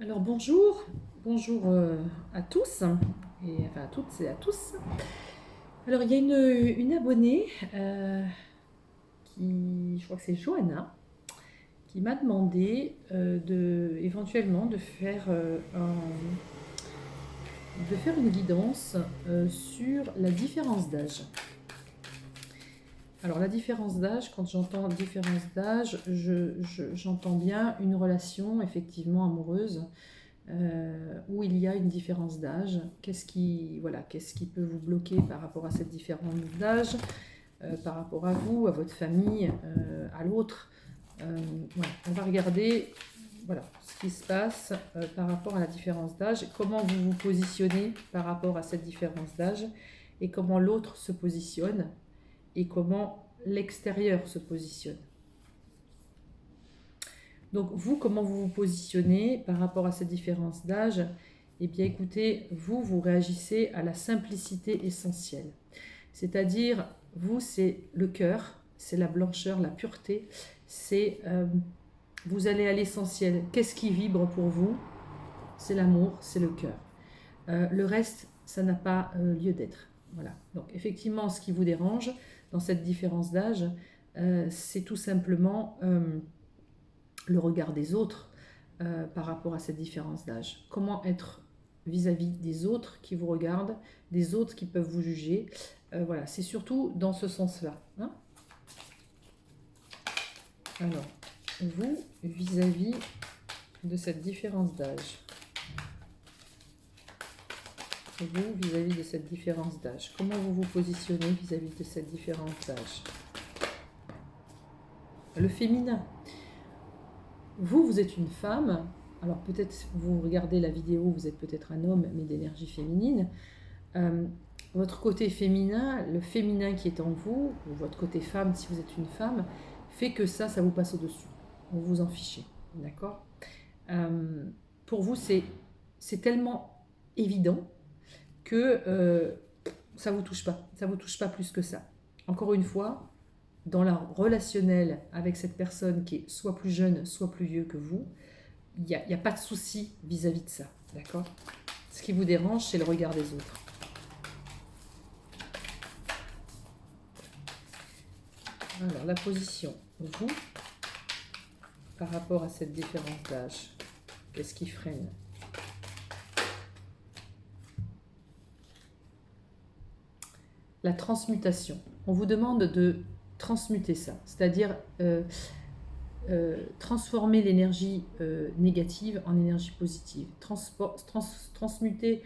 Alors bonjour, bonjour à tous, et enfin à toutes et à tous. Alors il y a une abonnée je crois que c'est Johanna, qui m'a demandé éventuellement de faire une guidance sur la différence d'âge. Alors la différence d'âge, quand j'entends différence d'âge, j'entends bien une relation effectivement amoureuse où il y a une différence d'âge. Qu'est-ce qui peut vous bloquer par rapport à cette différence d'âge, par rapport à vous, à votre famille, à l'autre. Voilà. On va regarder voilà, ce qui se passe par rapport à la différence d'âge, comment vous vous positionnez par rapport à cette différence d'âge, et comment l'autre se positionne, et comment l'extérieur se positionne. Donc vous, comment vous vous positionnez par rapport à cette différence d'âge? Eh bien écoutez, vous réagissez à la simplicité essentielle. C'est-à-dire, vous, c'est le cœur, c'est la blancheur, la pureté, vous allez à l'essentiel. Qu'est-ce qui vibre pour vous? C'est l'amour, c'est le cœur. Le reste, ça n'a pas lieu d'être. Voilà. Donc effectivement, ce qui vous dérange dans cette différence d'âge, c'est tout simplement le regard des autres par rapport à cette différence d'âge. Comment être vis-à-vis des autres qui vous regardent, des autres qui peuvent vous juger. Voilà, c'est surtout dans ce sens-là. Hein. Alors, vous, vis-à-vis de cette différence d'âge. Vous, vis-à-vis de cette différence d'âge. Comment vous vous positionnez vis-à-vis de cette différence d'âge? Le féminin. Vous êtes une femme. Alors peut-être vous regardez la vidéo, vous êtes peut-être un homme, mais d'énergie féminine. Votre côté féminin, le féminin qui est en vous, ou votre côté femme si vous êtes une femme, fait que ça vous passe au-dessus. Vous vous en fichez. D'accord. Pour vous, c'est tellement évident que ça vous touche pas. Ça vous touche pas plus que ça. Encore une fois, dans la relationnel avec cette personne qui est soit plus jeune, soit plus vieux que vous, il n'y a pas de souci vis-à-vis de ça. D'accord. Ce qui vous dérange, c'est le regard des autres. Alors, la position, vous, par rapport à cette différence d'âge, qu'est-ce qui freine? La transmutation. On vous demande de transmuter ça, c'est-à-dire transformer l'énergie négative en énergie positive. Transmuter,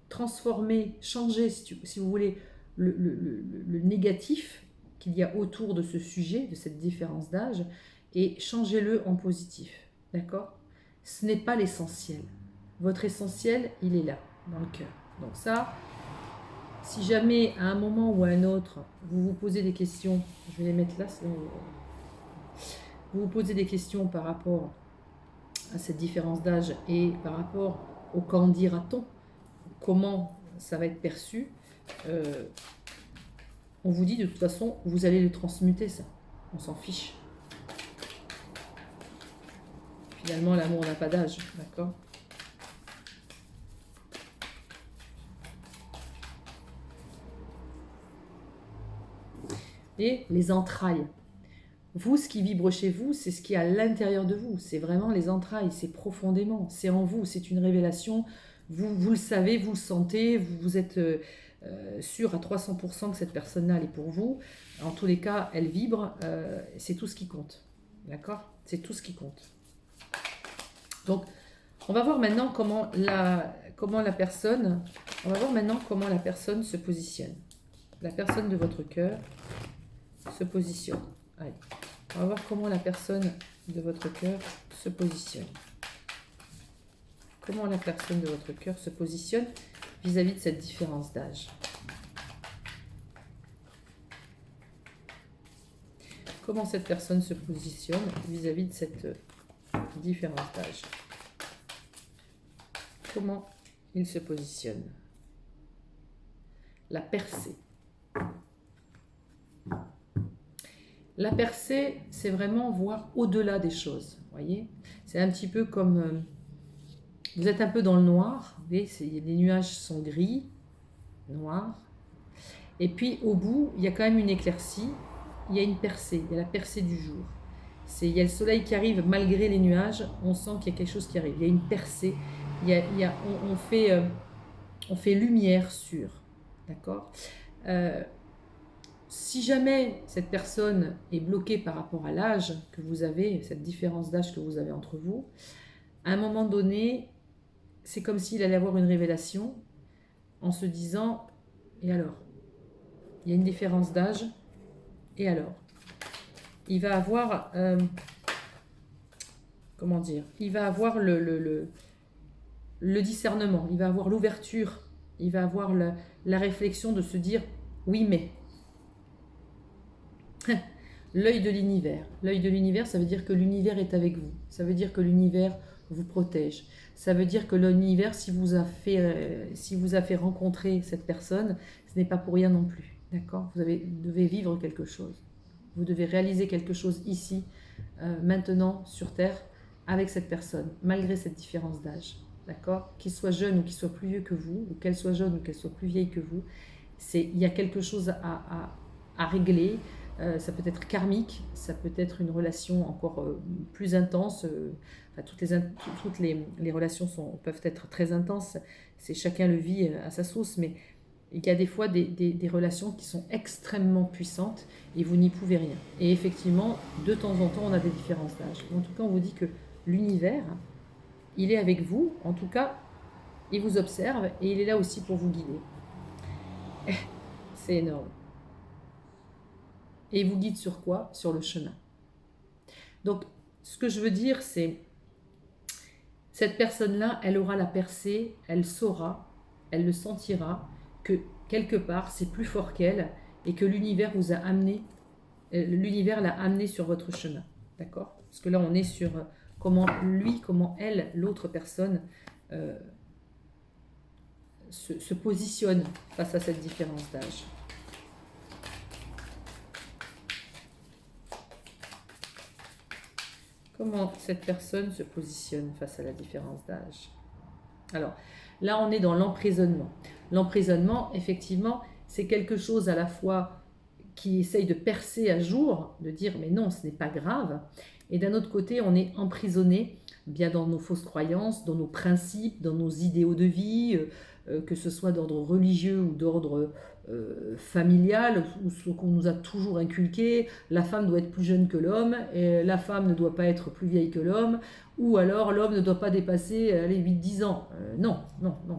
transformer, changer, si vous voulez, le négatif qu'il y a autour de ce sujet, de cette différence d'âge, et changez-le en positif. D'accord. Ce n'est pas l'essentiel. Votre essentiel, il est là, dans le cœur. Donc ça, si jamais à un moment ou à un autre, vous vous posez des questions, je vais les mettre là, vous vous posez des questions par rapport à cette différence d'âge et par rapport au qu'en dira-t-on, comment ça va être perçu, on vous dit de toute façon, vous allez le transmuter ça. On s'en fiche. Finalement, l'amour n'a pas d'âge, d'accord. Et les entrailles. Vous, ce qui vibre chez vous, c'est ce qui est à l'intérieur de vous. C'est vraiment les entrailles, c'est profondément, c'est en vous, c'est une révélation. Vous le savez, vous le sentez, vous êtes sûr à 300% que cette personne-là, elle est pour vous. En tous les cas, elle vibre, c'est tout ce qui compte. D'accord. C'est tout ce qui compte. Donc, on va voir maintenant comment la personne, on va voir maintenant comment la personne se positionne. La personne de votre cœur se positionne. Allez. On va voir comment la personne de votre cœur se positionne. Comment la personne de votre cœur se positionne vis-à-vis de cette différence d'âge. Comment cette personne se positionne vis-à-vis de cette différence d'âge. Comment il se positionne. La percée. La percée, c'est vraiment voir au-delà des choses. Voyez, c'est un petit peu comme Vous êtes un peu dans le noir. Vous voyez, les nuages sont gris, noirs. Et puis au bout, il y a quand même une éclaircie. Il y a une percée. Il y a la percée du jour. Il y a le soleil qui arrive malgré les nuages. On sent qu'il y a quelque chose qui arrive. Il y a une percée. On fait lumière sur. D'accord. Si jamais cette personne est bloquée par rapport à l'âge que vous avez, cette différence d'âge que vous avez entre vous, à un moment donné, c'est comme s'il allait avoir une révélation en se disant « Et alors ?» Il y a une différence d'âge, et alors il va avoir, comment dire, il va avoir le discernement, il va avoir l'ouverture, il va avoir la réflexion de se dire « Oui, mais… » L'œil de l'univers. L'œil de l'univers, ça veut dire que l'univers est avec vous. Ça veut dire que l'univers vous protège. Ça veut dire que l'univers, si vous a fait rencontrer cette personne, ce n'est pas pour rien non plus. D'accord ? Vous devez vivre quelque chose. Vous devez réaliser quelque chose ici, maintenant, sur Terre, avec cette personne, malgré cette différence d'âge. D'accord ? Qu'il soit jeune ou qu'il soit plus vieux que vous, ou qu'elle soit jeune ou qu'elle soit plus vieille que vous, il y a quelque chose à régler. Ça peut être karmique, ça peut être une relation encore plus intense. Toutes les relations peuvent être très intenses. Chacun le vit à sa sauce, mais il y a des fois des relations qui sont extrêmement puissantes et vous n'y pouvez rien. Et effectivement, de temps en temps, on a des différences d'âge. En tout cas, on vous dit que l'univers, il est avec vous. En tout cas, il vous observe et il est là aussi pour vous guider. C'est énorme. Et il vous guide sur quoi ? Sur le chemin. Donc, ce que je veux dire, c'est cette personne-là, elle aura la percée, elle saura, elle le sentira, que quelque part, c'est plus fort qu'elle et que l'univers vous a amené, l'univers l'a amené sur votre chemin. D'accord ? Parce que là, on est sur comment elle, l'autre personne, se positionne face à cette différence d'âge. Comment cette personne se positionne face à la différence d'âge? Alors, là, on est dans l'emprisonnement. L'emprisonnement, effectivement, c'est quelque chose à la fois qui essaye de percer à jour, de dire « mais non, ce n'est pas grave ». Et d'un autre côté, on est emprisonné bien dans nos fausses croyances, dans nos principes, dans nos idéaux de vie, que ce soit d'ordre religieux ou d'ordre familial, ou ce qu'on nous a toujours inculqué, la femme doit être plus jeune que l'homme, et la femme ne doit pas être plus vieille que l'homme, ou alors l'homme ne doit pas dépasser les 8-10 ans. Non,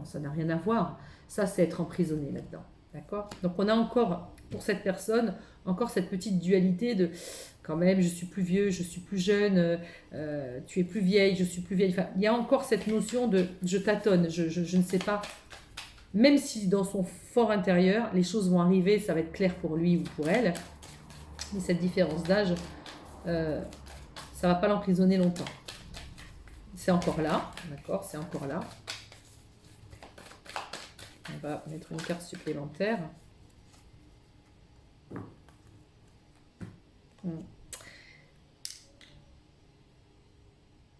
ça n'a rien à voir. Ça, c'est être emprisonné là-dedans. D'accord ? Donc on a encore, pour cette personne, encore cette petite dualité de quand même, je suis plus vieux, je suis plus jeune, tu es plus vieille, je suis plus vieille. Enfin, il y a encore cette notion de je tâtonne, je ne sais pas. Même si dans son fort intérieur, les choses vont arriver, ça va être clair pour lui ou pour elle. Mais cette différence d'âge, ça ne va pas l'emprisonner longtemps. C'est encore là, d'accord, c'est encore là. On va mettre une carte supplémentaire.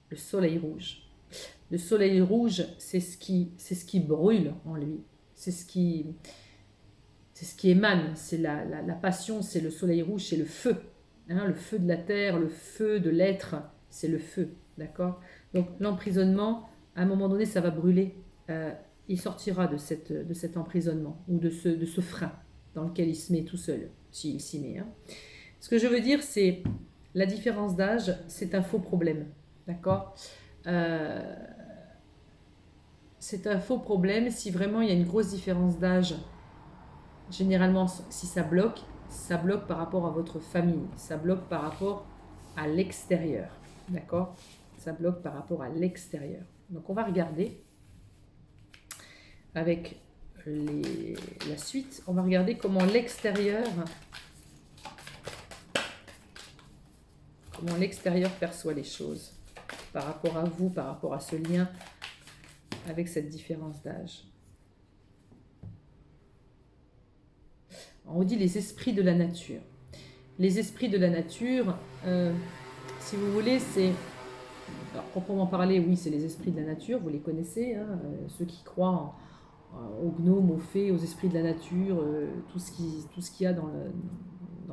Le soleil rouge. Le soleil rouge, c'est ce qui brûle en lui. C'est ce qui émane. C'est la passion, c'est le soleil rouge, c'est le feu. Hein, le feu de la terre, le feu de l'être, c'est le feu. D'accord ? Donc l'emprisonnement, à un moment donné, ça va brûler. Il sortira de cet emprisonnement ou de ce frein dans lequel il se met tout seul, s'il s'y met. Hein. Ce que je veux dire, c'est la différence d'âge, c'est un faux problème. D'accord ? C'est un faux problème si vraiment il y a une grosse différence d'âge. Généralement, si ça bloque par rapport à votre famille, ça bloque par rapport à l'extérieur. D'accord ? Ça bloque par rapport à l'extérieur. Donc on va regarder avec la suite, on va regarder comment l'extérieur perçoit les choses par rapport à vous, par rapport à ce lien avec cette différence d'âge. On dit les esprits de la nature. Les esprits de la nature, si vous voulez, Alors, proprement parler, oui, c'est les esprits de la nature, vous les connaissez, hein, ceux qui croient aux gnomes, aux fées, aux esprits de la nature, tout ce qu'il y a dans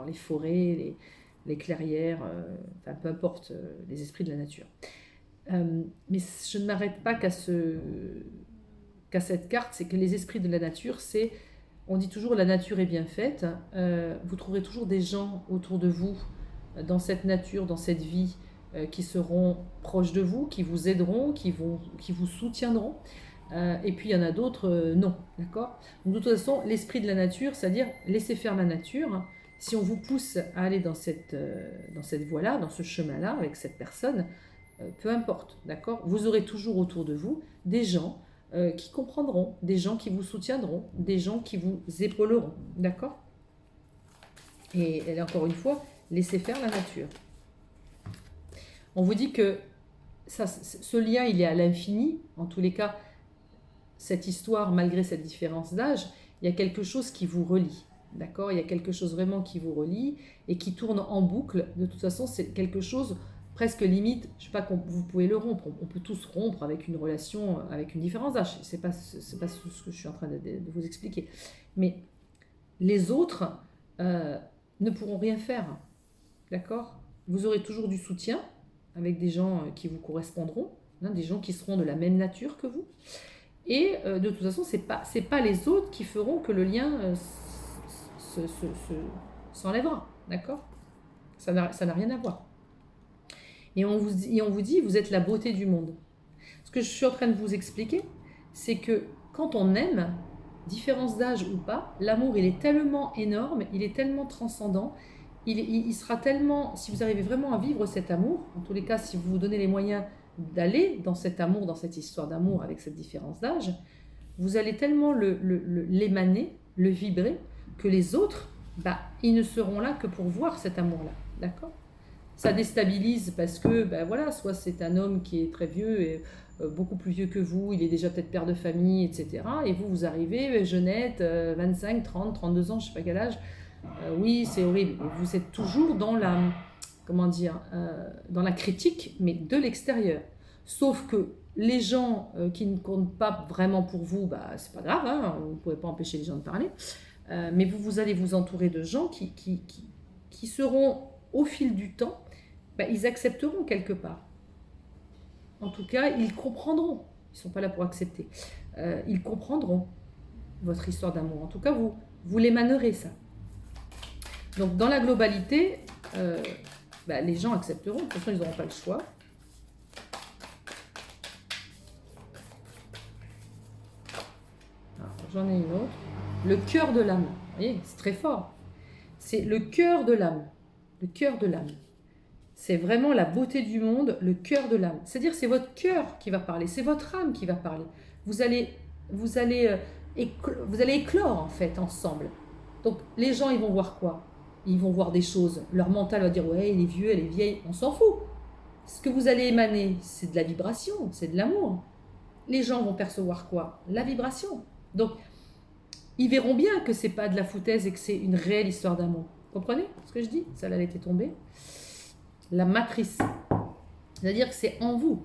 les forêts, les clairières, enfin, peu importe, les esprits de la nature. Mais je ne m'arrête pas qu'à cette carte, c'est que les esprits de la nature, on dit toujours la nature est bien faite, vous trouverez toujours des gens autour de vous, dans cette nature, dans cette vie, qui seront proches de vous, qui vous aideront, qui vous soutiendront. Et puis il y en a d'autres, non, d'accord? Donc de toute façon, l'esprit de la nature, c'est-à-dire laisser faire la nature. Si on vous pousse à aller dans cette voie-là, dans ce chemin-là, avec cette personne, peu importe, d'accord? Vous aurez toujours autour de vous des gens qui comprendront, des gens qui vous soutiendront, des gens qui vous épauleront, d'accord? Et encore une fois, laissez faire la nature. On vous dit que ce lien, il est à l'infini. En tous les cas, cette histoire, malgré cette différence d'âge, il y a quelque chose qui vous relie. D'accord? Il y a quelque chose vraiment qui vous relie et qui tourne en boucle. De toute façon, c'est quelque chose presque limite. Je ne sais pas vous pouvez le rompre. On peut tous rompre avec une relation, avec une différence d'âge. C'est pas ce que je suis en train de vous expliquer. Mais les autres ne pourront rien faire. D'accord? Vous aurez toujours du soutien avec des gens qui vous correspondront, hein, des gens qui seront de la même nature que vous. Et de toute façon, c'est pas les autres qui feront que le lien s'enlèvera, d'accord? Ça n'a rien à voir. Et on vous dit, vous êtes la beauté du monde. Ce que je suis en train de vous expliquer, c'est que quand on aime, différence d'âge ou pas, l'amour, il est tellement énorme, il est tellement transcendant, il sera tellement, si vous arrivez vraiment à vivre cet amour, en tous les cas, si vous vous donnez les moyens d'aller dans cet amour, dans cette histoire d'amour avec cette différence d'âge, vous allez tellement l'émaner, le vibrer, que les autres, ils ne seront là que pour voir cet amour-là, d'accord? Ça déstabilise parce que, voilà, soit c'est un homme qui est très vieux, et beaucoup plus vieux que vous, il est déjà peut-être père de famille, etc. Et vous arrivez, jeunette, 25, 30, 32 ans, je ne sais pas quel âge, oui, c'est horrible. Et vous êtes toujours dans dans la critique, mais de l'extérieur. Sauf que les gens qui ne comptent pas vraiment pour vous, c'est pas grave, hein, vous ne pouvez pas empêcher les gens de parler. Mais vous allez vous entourer de gens qui seront, au fil du temps, ils accepteront quelque part. En tout cas, ils comprendront. Ils ne sont pas là pour accepter. Ils comprendront votre histoire d'amour. En tout cas, vous l'émanerez, ça. Donc, dans la globalité, les gens accepteront. De toute façon, ils n'auront pas le choix. Alors, j'en ai une autre. Le cœur de l'âme. Vous voyez, c'est très fort. C'est le cœur de l'âme. Le cœur de l'âme. C'est vraiment la beauté du monde, le cœur de l'âme. C'est-à-dire, c'est votre cœur qui va parler. C'est votre âme qui va parler. Vous allez éclore, en fait, ensemble. Donc, les gens, ils vont voir quoi? Ils vont voir des choses. Leur mental va dire, ouais, il est vieux, elle est vieille. On s'en fout. Ce que vous allez émaner, c'est de la vibration, c'est de l'amour. Les gens vont percevoir quoi? La vibration. Donc, ils verront bien que c'est pas de la foutaise et que c'est une réelle histoire d'amour. Comprenez ce que je dis? Ça, elle était tombée. La matrice. C'est-à-dire que c'est en vous.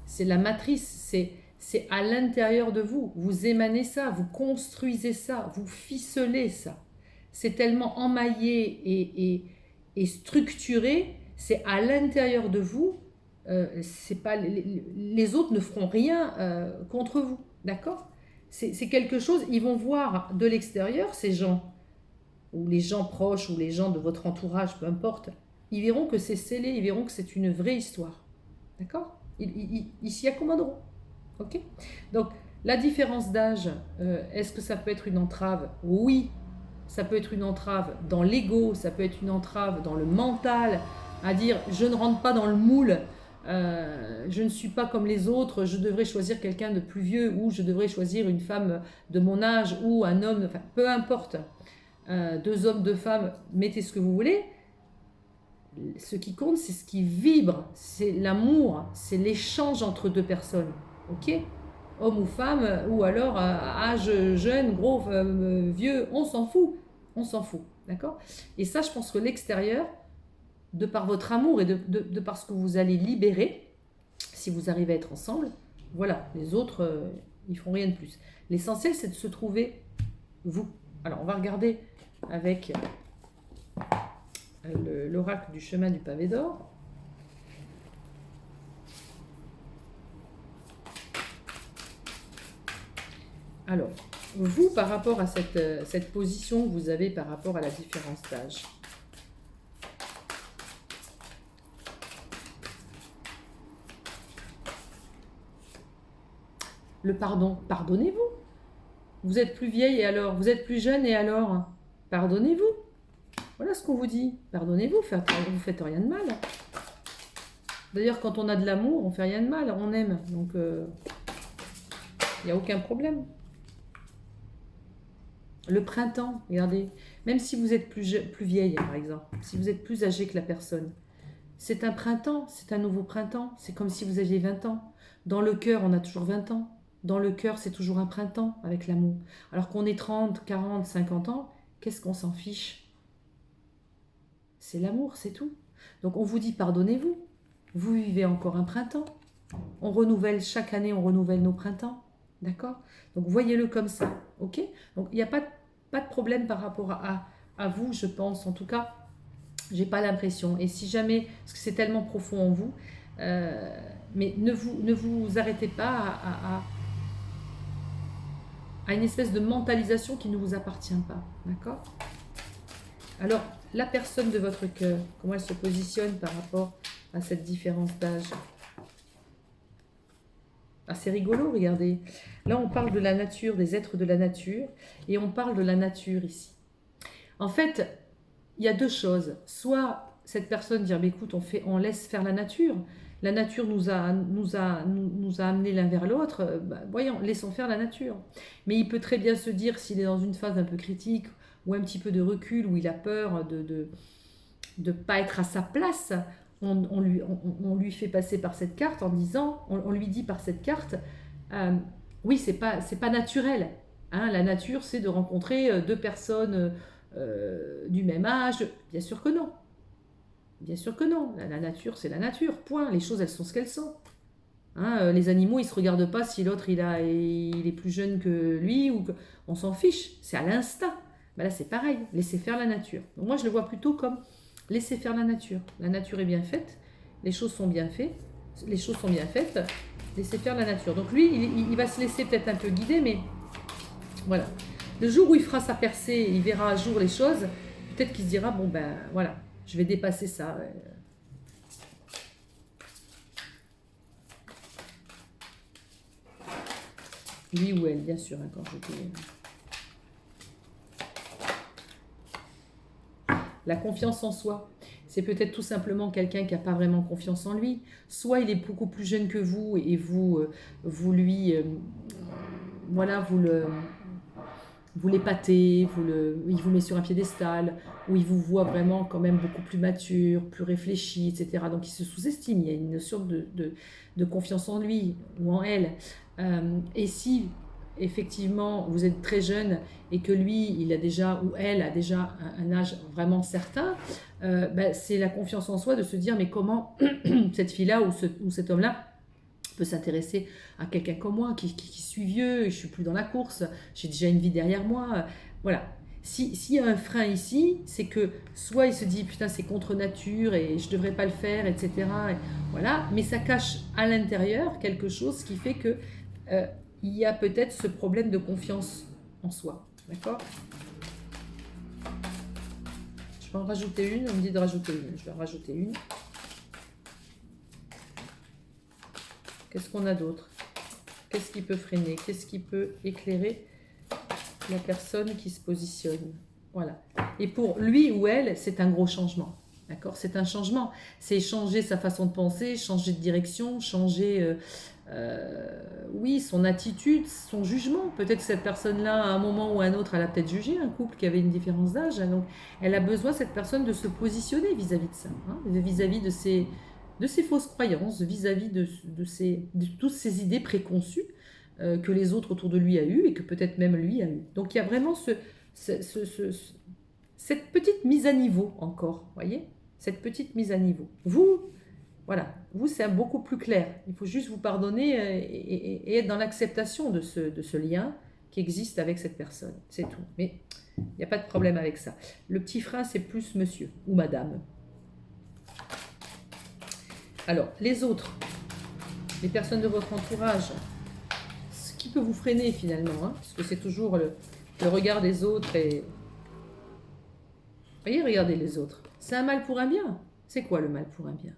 C'est la matrice, c'est à l'intérieur de vous. Vous émanez ça, vous construisez ça, vous ficelez ça. C'est tellement emmaillé et structuré, c'est à l'intérieur de vous. C'est pas, les autres ne feront rien contre vous, d'accord? C'est quelque chose, ils vont voir de l'extérieur, ces gens, ou les gens proches, ou les gens de votre entourage, peu importe, ils verront que c'est scellé, ils verront que c'est une vraie histoire, d'accord? Ils s'y accommoderont, ok? Donc, la différence d'âge, est-ce que ça peut être une entrave? Oui, ça peut être une entrave dans l'ego, ça peut être une entrave dans le mental, à dire je ne rentre pas dans le moule, je ne suis pas comme les autres, je devrais choisir quelqu'un de plus vieux, ou je devrais choisir une femme de mon âge, ou un homme, enfin peu importe, 2 hommes, 2 femmes, mettez ce que vous voulez. Ce qui compte, c'est ce qui vibre, c'est l'amour, c'est l'échange entre 2 personnes, ok? Homme ou femme, ou alors âge jeune, gros, vieux, on s'en fout, d'accord? Et ça, je pense que l'extérieur, de par votre amour et de par ce que vous allez libérer, si vous arrivez à être ensemble, voilà, les autres, ils feront rien de plus. L'essentiel, c'est de se trouver vous. Alors, on va regarder avec l'oracle du chemin du pavé d'or. Alors, vous, par rapport à cette position que vous avez par rapport à la différence d'âge, le pardon, pardonnez-vous. Vous êtes plus vieille et alors, vous êtes plus jeune et alors, pardonnez-vous. Voilà ce qu'on vous dit. Pardonnez-vous, vous ne faites rien de mal. D'ailleurs, quand on a de l'amour, on ne fait rien de mal, on aime. Donc, il n'y a aucun problème. Le printemps, regardez, même si vous êtes plus vieille, par exemple, si vous êtes plus âgée que la personne, c'est un printemps, c'est un nouveau printemps, c'est comme si vous aviez 20 ans. Dans le cœur, on a toujours 20 ans. Dans le cœur, c'est toujours un printemps avec l'amour. Alors qu'on est 30, 40, 50 ans, qu'est-ce qu'on s'en fiche? C'est l'amour, c'est tout. Donc on vous dit pardonnez-vous. Vous vivez encore un printemps. On renouvelle, chaque année, on renouvelle nos printemps. D'accord? Donc voyez-le comme ça. Ok? Donc il n'y a pas de problème par rapport à vous, je pense. En tout cas, j'ai pas l'impression. Et si jamais, parce que c'est tellement profond en vous, mais ne vous arrêtez pas à une espèce de mentalisation qui ne vous appartient pas. D'accord? Alors, la personne de votre cœur, comment elle se positionne par rapport à cette différence d'âge? Ah, c'est rigolo, regardez. Là, on parle de la nature, des êtres de la nature, et on parle de la nature ici. En fait, il y a deux choses. Soit cette personne dit, bah, écoute, on laisse faire la nature. La nature nous a amené l'un vers l'autre. Bah, voyons, laissons faire la nature. Mais il peut très bien se dire, s'il est dans une phase un peu critique, ou un petit peu de recul, où il a peur de ne pas être à sa place, on lui fait passer par cette carte en disant, on lui dit par cette carte, oui, c'est pas naturel. Hein, la nature, c'est de rencontrer deux personnes du même âge. Bien sûr que non. Bien sûr que non. La nature, c'est la nature. Point. Les choses, elles sont ce qu'elles sont. Hein, les animaux, ils ne se regardent pas si l'autre, il est plus jeune que lui. On s'en fiche. C'est à l'instinct. Ben là, c'est pareil. Laissez faire la nature. Donc moi, je le vois plutôt comme laissez faire la nature. La nature est bien faite. Les choses sont bien faites. Les choses sont bien faites. Laissez faire la nature. Donc lui, il va se laisser peut-être un peu guider, mais voilà. Le jour où il fera sa percée, il verra à jour les choses, peut-être qu'il se dira, bon ben voilà, je vais dépasser ça. Lui ou elle, bien sûr, hein, quand je dis... La confiance en soi, c'est peut-être tout simplement quelqu'un qui n'a pas vraiment confiance en lui. Soit il est beaucoup plus jeune que vous et vous lui... voilà, vous l'épatez, il vous met sur un piédestal, où il vous voit vraiment quand même beaucoup plus mature, plus réfléchi, etc. Donc il se sous-estime, il y a une notion de confiance en lui ou en elle. Et si effectivement vous êtes très jeune et que lui, il a déjà, ou elle a déjà un âge vraiment certain, c'est la confiance en soi de se dire mais comment cette fille-là ou cet homme-là peut s'intéresser à quelqu'un comme moi qui suis vieux, je suis plus dans la course, j'ai déjà une vie derrière moi. Voilà. S'il y a un frein ici, c'est que soit il se dit putain c'est contre nature et je devrais pas le faire, etc. Et voilà. Mais ça cache à l'intérieur quelque chose qui fait que il y a peut-être ce problème de confiance en soi. D'accord? Je vais en rajouter une, on me dit de rajouter une. Je vais en rajouter une. Qu'est-ce qu'on a d'autre? Qu'est-ce qui peut freiner? Qu'est-ce qui peut éclairer la personne qui se positionne? Voilà. Et pour lui ou elle, c'est un gros changement. D'accord? C'est un changement. C'est changer sa façon de penser, changer de direction, changer, oui, son attitude, son jugement. Peut-être que cette personne-là, à un moment ou à un autre, elle a peut-être jugé un couple qui avait une différence d'âge. Donc, elle a besoin, cette personne, de se positionner vis-à-vis de ça, hein, vis-à-vis de ses fausses croyances, vis-à-vis de toutes ces idées préconçues que les autres autour de lui a eues et que peut-être même lui a eues. Donc il y a vraiment cette petite mise à niveau encore, voyez? Cette petite mise à niveau. Vous, Voilà, vous, c'est beaucoup plus clair. Il faut juste vous pardonner et être dans l'acceptation de ce lien qui existe avec cette personne. C'est tout. Mais il n'y a pas de problème avec ça. Le petit frein, c'est plus monsieur ou madame. Alors, les autres, les personnes de votre entourage, ce qui peut vous freiner finalement, hein, parce que c'est toujours le regard des autres et... Voyez, regardez les autres. C'est un mal pour un bien. C'est quoi le mal pour un bien?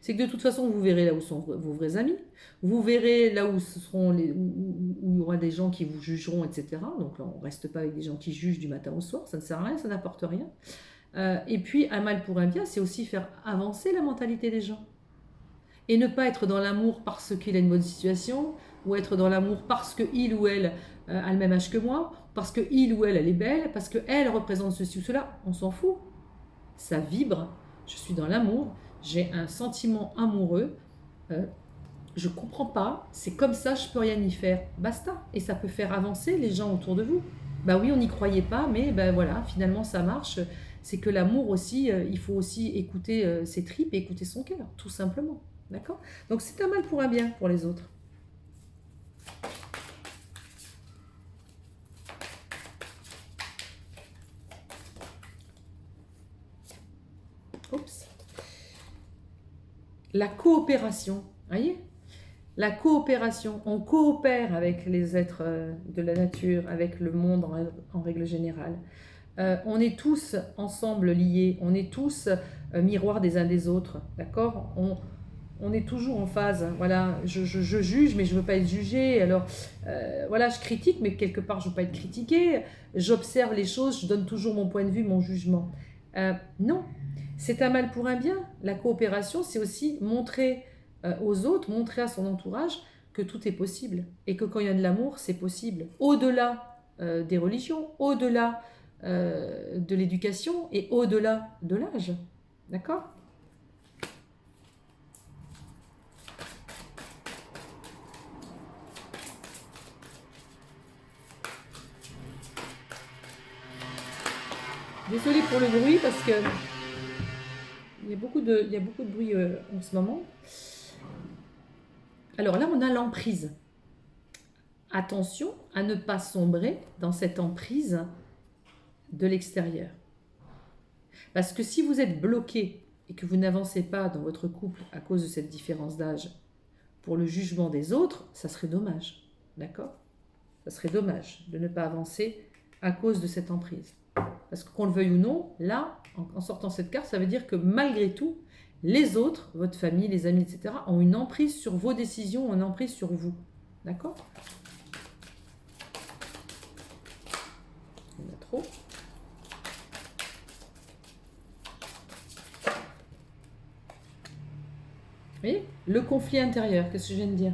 C'est que de toute façon, vous verrez là où sont vos vrais amis, vous verrez là où, où il y aura des gens qui vous jugeront, etc. Donc là, on ne reste pas avec des gens qui jugent du matin au soir, ça ne sert à rien, ça n'apporte rien. Et puis, un mal pour un bien, c'est aussi faire avancer la mentalité des gens. Et ne pas être dans l'amour parce qu'il a une bonne situation, ou être dans l'amour parce qu'il ou elle a le même âge que moi, parce qu'il ou elle est belle, parce qu'elle représente ceci ou cela, on s'en fout. Ça vibre, je suis dans l'amour, j'ai un sentiment amoureux, je comprends pas, c'est comme ça, je peux rien y faire, basta. Et ça peut faire avancer les gens autour de vous. Bah oui, on n'y croyait pas, mais ben voilà, finalement ça marche. C'est que l'amour aussi, il faut aussi écouter ses tripes et écouter son cœur, tout simplement. D'accord? Donc c'est un mal pour un bien pour les autres. Oups. La coopération, voyez? La coopération, on coopère avec les êtres de la nature, avec le monde en règle générale. On est tous ensemble liés, on est tous miroirs des uns des autres, d'accord? On est toujours en phase, voilà, je juge mais je ne veux pas être jugé, alors voilà, je critique mais quelque part je ne veux pas être critiqué, j'observe les choses, je donne toujours mon point de vue, mon jugement. Non, c'est un mal pour un bien. La coopération, c'est aussi montrer aux autres, montrer à son entourage que tout est possible et que quand il y a de l'amour, c'est possible. Au-delà des religions, au-delà de l'éducation et au-delà de l'âge. D'accord? Désolée pour le bruit parce que il y a beaucoup de bruit en ce moment. Alors là, on a l'emprise. Attention à ne pas sombrer dans cette emprise de l'extérieur. Parce que si vous êtes bloqué et que vous n'avancez pas dans votre couple à cause de cette différence d'âge pour le jugement des autres, ça serait dommage. D'accord? Ça serait dommage de ne pas avancer à cause de cette emprise. Parce que qu'on le veuille ou non, là, en sortant cette carte, ça veut dire que malgré tout, les autres, votre famille, les amis, etc., ont une emprise sur vos décisions, une emprise sur vous. D'accord? Il y en a trop. Vous voyez? Le conflit intérieur, qu'est-ce que je viens de dire?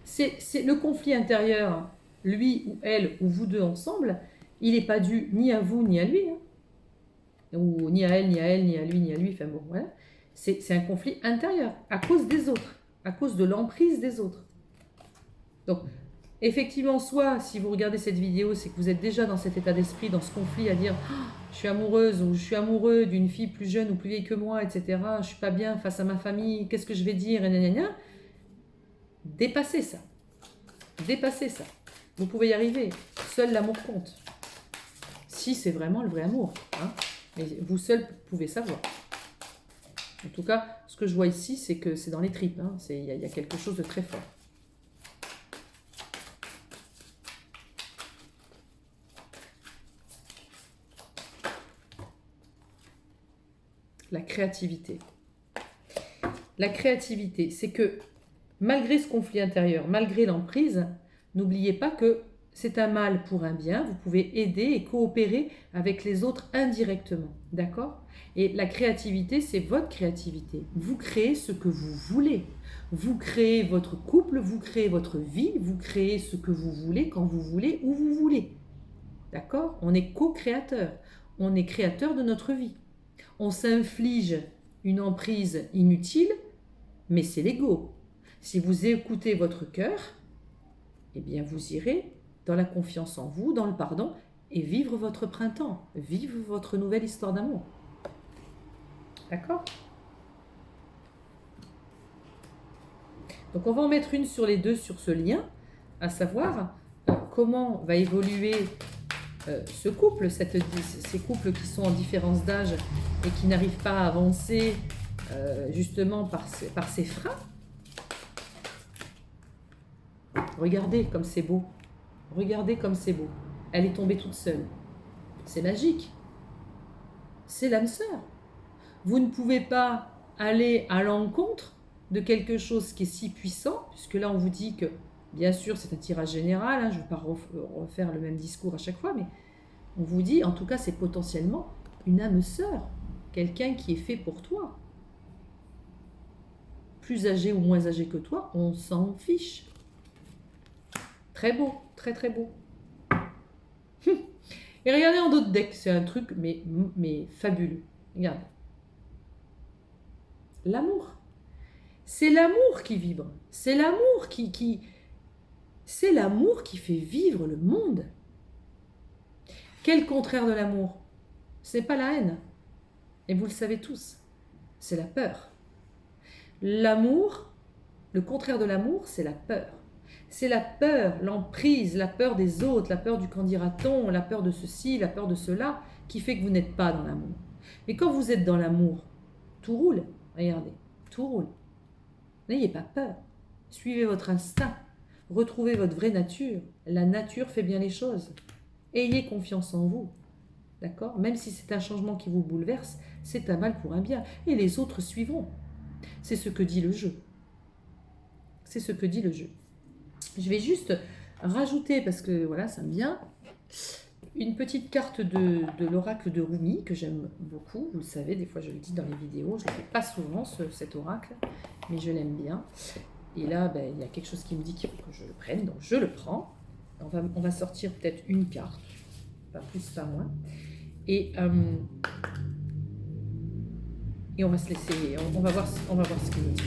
C'est le conflit intérieur, lui ou elle, ou vous deux ensemble, il n'est pas dû ni à vous ni à lui. Hein. Ou ni à elle, ni à elle, ni à lui, ni à lui. Enfin bon, voilà. C'est un conflit intérieur, à cause des autres, à cause de l'emprise des autres. Donc, effectivement, soit si vous regardez cette vidéo, c'est que vous êtes déjà dans cet état d'esprit, dans ce conflit à dire oh, je suis amoureuse ou je suis amoureux d'une fille plus jeune ou plus vieille que moi, etc. Je suis pas bien face à ma famille, qu'est-ce que je vais dire, et gna, gna, gna. Dépassez ça. Dépassez ça. Vous pouvez y arriver. Seul l'amour compte. Si c'est vraiment le vrai amour. Hein. Mais vous seul pouvez savoir. En tout cas, ce que je vois ici, c'est que c'est dans les tripes. Hein. Il y a quelque chose de très fort. La créativité. La créativité, c'est que malgré ce conflit intérieur, malgré l'emprise, n'oubliez pas que c'est un mal pour un bien. Vous pouvez aider et coopérer avec les autres indirectement. D'accord? Et la créativité, c'est votre créativité. Vous créez ce que vous voulez. Vous créez votre couple, vous créez votre vie, vous créez ce que vous voulez, quand vous voulez, où vous voulez. D'accord? On est co-créateur. On est créateur de notre vie. On s'inflige une emprise inutile, mais c'est l'ego. Si vous écoutez votre cœur, eh bien vous irez dans la confiance en vous, dans le pardon, et vivre votre printemps, vivre votre nouvelle histoire d'amour. D'accord? Donc on va en mettre une sur les deux sur ce lien, à savoir comment va évoluer ce couple, ces couples qui sont en différence d'âge et qui n'arrivent pas à avancer justement par ces freins. Regardez comme c'est beau. Regardez comme c'est beau. Elle est tombée toute seule. C'est magique. C'est l'âme sœur. Vous ne pouvez pas aller à l'encontre de quelque chose qui est si puissant, puisque là on vous dit que, bien sûr c'est un tirage général, hein, je ne vais pas refaire le même discours à chaque fois, mais on vous dit, en tout cas c'est potentiellement une âme sœur, quelqu'un qui est fait pour toi. Plus âgé ou moins âgé que toi, on s'en fiche. Très beau, très très beau. Et regardez en d'autres decks, c'est un truc mais fabuleux. Regardez. L'amour. C'est l'amour qui vibre. C'est l'amour c'est l'amour qui fait vivre le monde. Quel contraire de l'amour? Ce n'est pas la haine. Et vous le savez tous. C'est la peur. L'amour, le contraire de l'amour, c'est la peur. C'est la peur, l'emprise, la peur des autres, la peur du qu'en dira-t-on, la peur de ceci, la peur de cela, qui fait que vous n'êtes pas dans l'amour. Mais quand vous êtes dans l'amour, tout roule. Regardez, tout roule. N'ayez pas peur. Suivez votre instinct. Retrouvez votre vraie nature. La nature fait bien les choses. Ayez confiance en vous. D'accord? Même si c'est un changement qui vous bouleverse, c'est un mal pour un bien. Et les autres suivront. C'est ce que dit le jeu. C'est ce que dit le jeu. Je vais juste rajouter, parce que voilà, ça me vient, une petite carte de l'oracle de Rumi, que j'aime beaucoup. Vous le savez, des fois je le dis dans les vidéos, je ne le fais pas souvent, cet oracle, mais je l'aime bien. Et là, ben, il y a quelque chose qui me dit qu'il faut que je le prenne, donc je le prends. On va sortir peut-être une carte, pas plus, pas moins. Et on va se laisser, on va voir ce qu'il nous dit.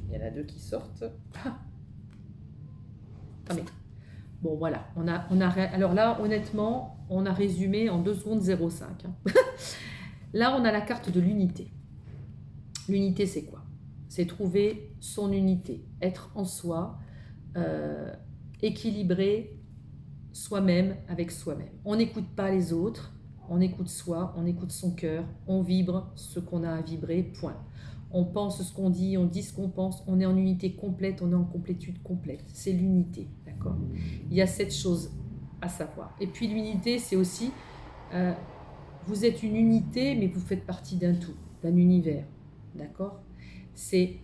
Il y en a deux qui sortent. Ah mais bon voilà, alors là honnêtement, on a résumé en 2 secondes 0,5. Hein. Là on a la carte de l'unité. L'unité c'est quoi? C'est trouver son unité, être en soi, équilibré soi-même avec soi-même. On n'écoute pas les autres, on écoute soi, on écoute son cœur, on vibre ce qu'on a à vibrer, point. On pense ce qu'on dit, on dit ce qu'on pense, on est en unité complète, on est en complétude complète. C'est l'unité, d'accord? Il y a cette chose à savoir. Et puis l'unité, c'est aussi, vous êtes une unité, mais vous faites partie d'un tout, d'un univers, d'accord? C'est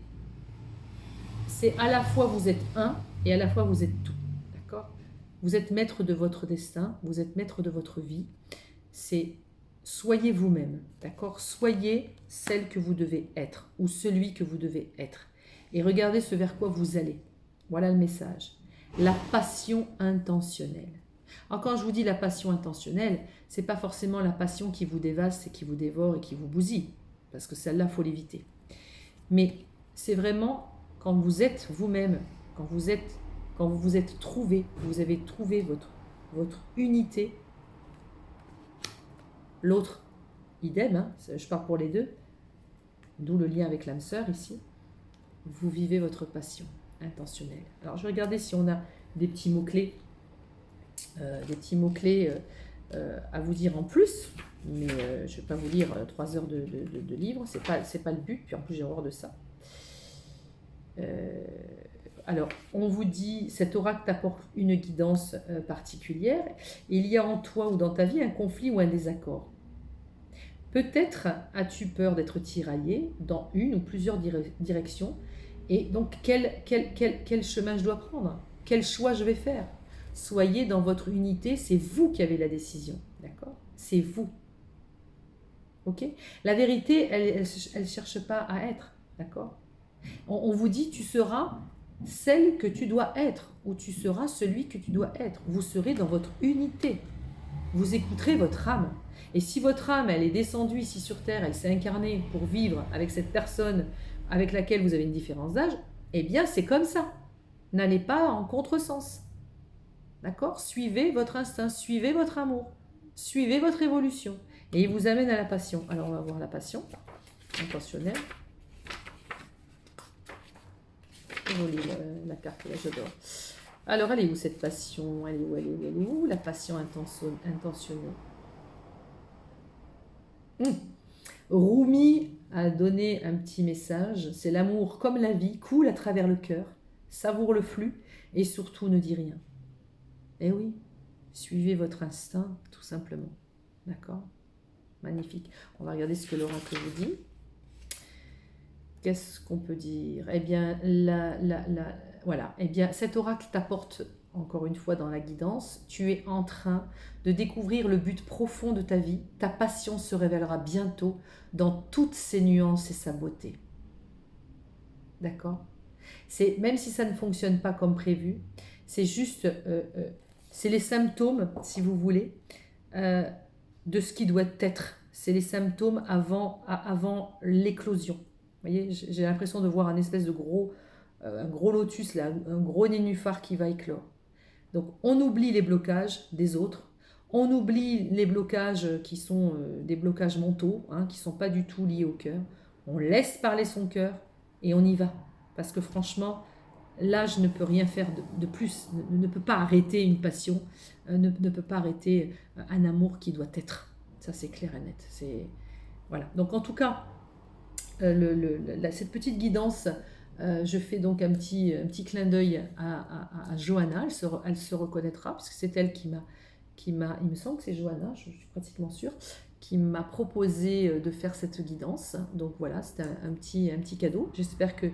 à la fois vous êtes un et à la fois vous êtes tout, d'accord? Vous êtes maître de votre destin, vous êtes maître de votre vie. C'est soyez vous-même, d'accord? Soyez celle que vous devez être ou celui que vous devez être. Et regardez ce vers quoi vous allez. Voilà le message. La passion intentionnelle. Alors quand je vous dis la passion intentionnelle, c'est pas forcément la passion qui vous dévaste et qui vous dévore et qui vous bousille, parce que celle-là, il faut l'éviter. Mais c'est vraiment quand vous êtes vous-même, quand vous vous êtes trouvé, vous avez trouvé votre unité. L'autre, idem, hein, je pars pour les deux, d'où le lien avec l'âme sœur ici. Vous vivez votre passion intentionnelle. Alors je vais regarder si on a des petits mots-clés, à vous dire en plus, mais je ne vais pas vous lire 3 heures de livre, c'est pas le but, puis en plus j'ai horreur de ça. Alors, on vous dit, cet oracle t'apporte une guidance particulière. Il y a en toi ou dans ta vie un conflit ou un désaccord. Peut-être as-tu peur d'être tiraillé dans une ou plusieurs directions. Et donc, quel chemin je dois prendre? Quel choix je vais faire? Soyez dans votre unité, c'est vous qui avez la décision. D'accord? C'est vous. Ok? La vérité, elle ne cherche pas à être. D'accord? On vous dit, tu seras celle que tu dois être, ou tu seras celui que tu dois être. Vous serez dans votre unité. Vous écouterez votre âme. Et si votre âme, elle est descendue ici sur Terre, elle s'est incarnée pour vivre avec cette personne avec laquelle vous avez une différence d'âge, eh bien c'est comme ça. N'allez pas en contresens. D'accord? Suivez votre instinct, suivez votre amour, suivez votre évolution. Et il vous amène à la passion. Alors on va voir la passion intentionnelle. très jolie la carte, là, j'adore. Alors, elle est où cette passion? Elle est où, elle est où, elle est où, la passion intentionnée? Rumi a donné un petit message, c'est l'amour comme la vie, coule à travers le cœur, savoure le flux et surtout ne dis rien. Eh oui, suivez votre instinct tout simplement. D'accord? Magnifique. On va regarder ce que l'oracle vous dit. Qu'est-ce qu'on peut dire? Eh bien, voilà. Eh bien, cet oracle t'apporte, encore une fois, dans la guidance. Tu es en train de découvrir le but profond de ta vie. Ta passion se révélera bientôt dans toutes ses nuances et sa beauté. D'accord? Même si ça ne fonctionne pas comme prévu, c'est juste, c'est les symptômes, si vous voulez, euh, de ce qui doit être. C'est les symptômes avant l'éclosion. Vous voyez, j'ai l'impression de voir un espèce de un gros lotus, là, un gros nénuphar qui va éclore. Donc on oublie les blocages des autres, on oublie les blocages qui sont des blocages mentaux, hein, qui ne sont pas du tout liés au cœur. On laisse parler son cœur et on y va. Parce que franchement, l'âge ne peut rien faire de plus, ne peut pas arrêter une passion, ne peut pas arrêter un amour qui doit être. Ça, c'est clair et net. Voilà. Donc, en tout cas, cette petite guidance, je fais donc un petit clin d'œil à Johanna. Elle se reconnaîtra, parce que c'est elle il me semble que c'est Johanna, je suis pratiquement sûre, qui m'a proposé de faire cette guidance. Donc voilà, c'est un petit cadeau. J'espère qu'elle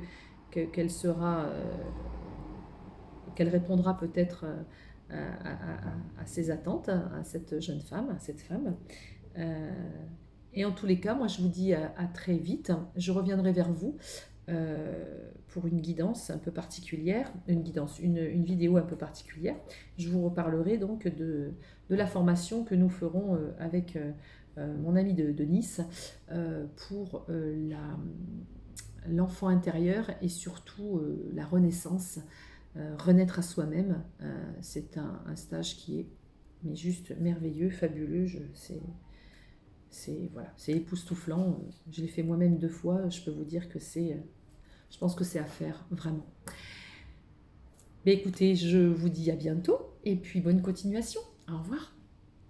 qu'elle répondra peut-être à ses attentes, à cette jeune femme, à cette femme. Et en tous les cas, moi je vous dis à très vite. Je reviendrai vers vous pour une guidance un peu particulière, une vidéo un peu particulière. Je vous reparlerai donc de la formation que nous ferons avec mon ami de Nice pour l'enfant intérieur et surtout la renaissance, renaître à soi-même. C'est un stage qui est mais juste merveilleux, fabuleux. Voilà, c'est époustouflant. Je l'ai fait moi-même 2 fois. Je peux vous dire que je pense que c'est à faire, vraiment. Mais écoutez, je vous dis à bientôt et puis bonne continuation. Au revoir.